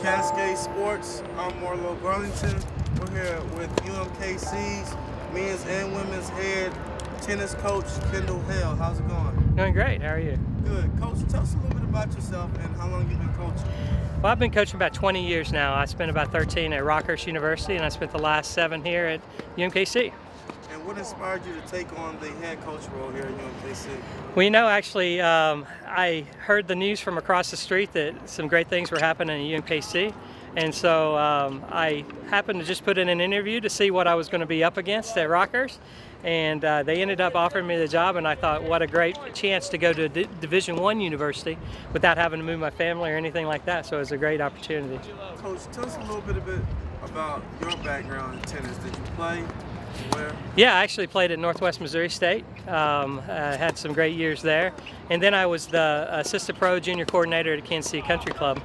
Cascade Sports. I'm Marlo Garlington. We're here with UMKCs, men's and women's head tennis coach Kendell Hale. How's it going? Doing great. How are you? Good. Coach, tell us a little bit about yourself and how long you've been coaching. Well, I've been coaching about 20 years now. I spent about 13 at Rockhurst University, and I spent the last 7 here at UMKC. And what inspired you to take on the head coach role here at UMKC? Well, you know, actually, I heard the news from across the street that some great things were happening at UMKC. And so I happened to just put in an interview to see what I was going to be up against at Rockhurst. And they ended up offering me the job, and I thought, what a great chance to go to a Division I university without having to move my family or anything like that. So it was a great opportunity. Coach, tell us a little bit about your background in tennis. Did you play? Where? Yeah, I actually played at Northwest Missouri State. Had some great years there. And then I was the assistant pro junior coordinator at Kansas City Country Club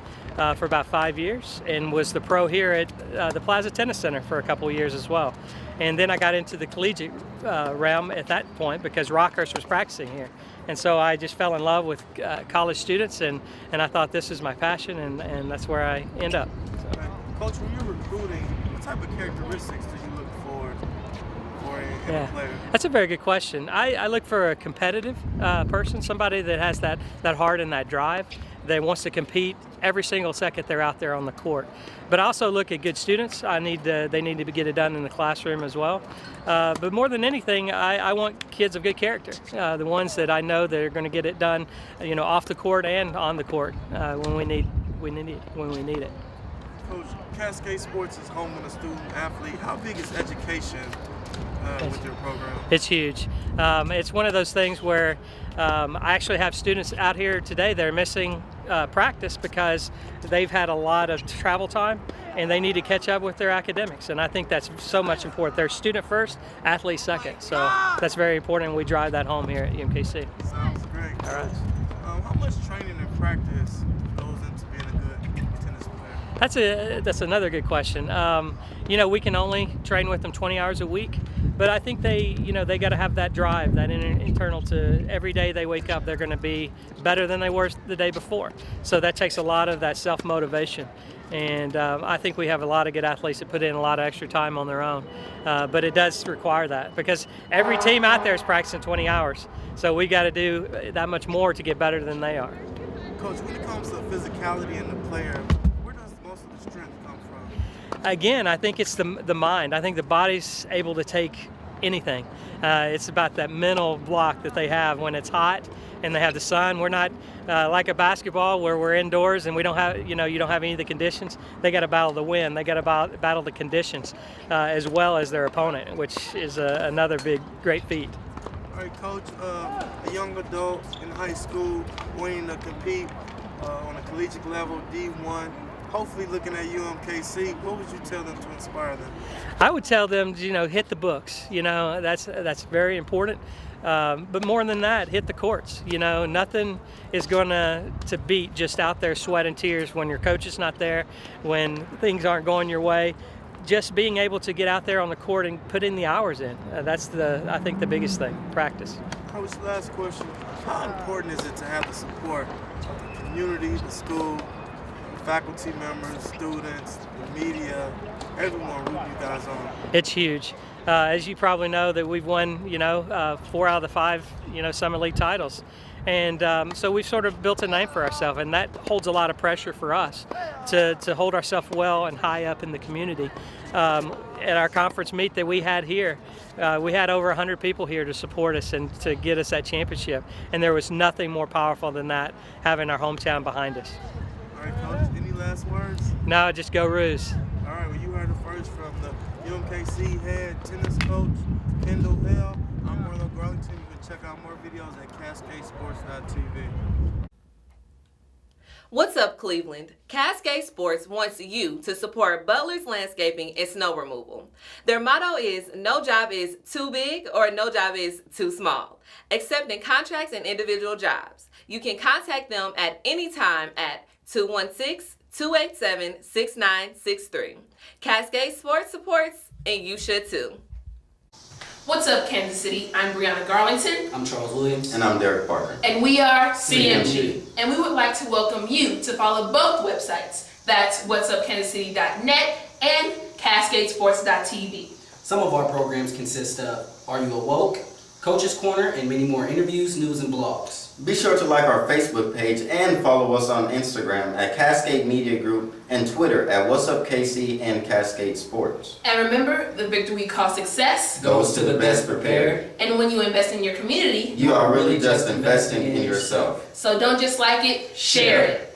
for about 5 years, and was the pro here at the Plaza Tennis Center for a couple of years as well. And then I got into the collegiate realm at that point because Rockhurst was practicing here. And so I just fell in love with college students, and I thought this is my passion, and that's where I end up. So. Coach, when you're recruiting, what type of characteristics do you look for in a player? That's a very good question. I look for a competitive person, somebody that has that heart and that drive, that wants to compete every single second they're out there on the court. But I also look at good students. They need to get it done in the classroom as well. But more than anything, I want kids of good character, the ones that I know that are going to get it done, off the court and on the court when we need it. Coach, Cascade Sports is home with a student athlete. How big is education with your program? It's huge. It's one of those things where I actually have students out here today that are missing practice because they've had a lot of travel time and they need to catch up with their academics. And I think that's so much important. They're student first, athlete second. So that's very important, and we drive that home here at UMKC. Sounds great. All right. How much training and practice goes into being a good tennis player? That's another good question. We can only train with them 20 hours a week, but I think they got to have that drive, that internal to every day they wake up, they're going to be better than they were the day before. So that takes a lot of that self-motivation. And I think we have a lot of good athletes that put in a lot of extra time on their own. But it does require that because every team out there is practicing 20 hours. So we got to do that much more to get better than they are. Coach, when it comes to physicality in the player, where does most of the strength come from? Again, I think it's the mind. I think the body's able to take anything. It's about that mental block that they have when it's hot and they have the sun. We're not like a basketball where we're indoors and we don't have, you don't have any of the conditions. They got to battle the wind. They got to battle the conditions as well as their opponent, which is another great feat. All right, Coach, a young adult in high school wanting to compete on a collegiate level, D1, hopefully looking at UMKC, what would you tell them to inspire them? I would tell them, hit the books. That's very important. But more than that, hit the courts. Nothing is going to beat just out there sweat and tears when your coach is not there, when things aren't going your way. Just being able to get out there on the court and put in the hours in. That's I think the biggest thing, practice. Coach, last question. How important is it to have the support of the community, the school, faculty members, students, the media, everyone rooting you guys on? It's huge. As you probably know, that we've won, 4 out of the 5, Summer League titles. And so we've sort of built a name for ourselves, and that holds a lot of pressure for us to hold ourselves well and high up in the community. At our conference meet that we had here, we had over 100 people here to support us and to get us that championship. And there was nothing more powerful than that, having our hometown behind us. All right, Coach, any last words? No, just go Roos. All right, well, you heard it first from the UMKC head tennis coach, Kendell Hale. I'm Marlo Garlington. You can check out more videos at CascadeSports.tv. What's up, Cleveland? Cascade Sports wants you to support Butler's Landscaping and Snow Removal. Their motto is, no job is too big or no job is too small, accepting contracts and individual jobs. You can contact them at any time at 216-287-6963. Cascade Sports supports, and you should too. What's up, Kansas City? I'm Brianna Garlington. I'm Charles Williams. And I'm Derek Parker. And we are CMG. CMG. And we would like to welcome you to follow both websites, That's whatsupkansascity.net and cascadesports.tv. Some of our programs consist of Are You Awoke?, Coach's Corner, and many more interviews, news, and blogs. Be sure to like our Facebook page and follow us on Instagram at Cascade Media Group and Twitter at What's Up KC and Cascade Sports. And remember, the victory we call success Goes to the best prepared. And when you invest in your community, You are really just investing in yourself. So don't just like it, share it.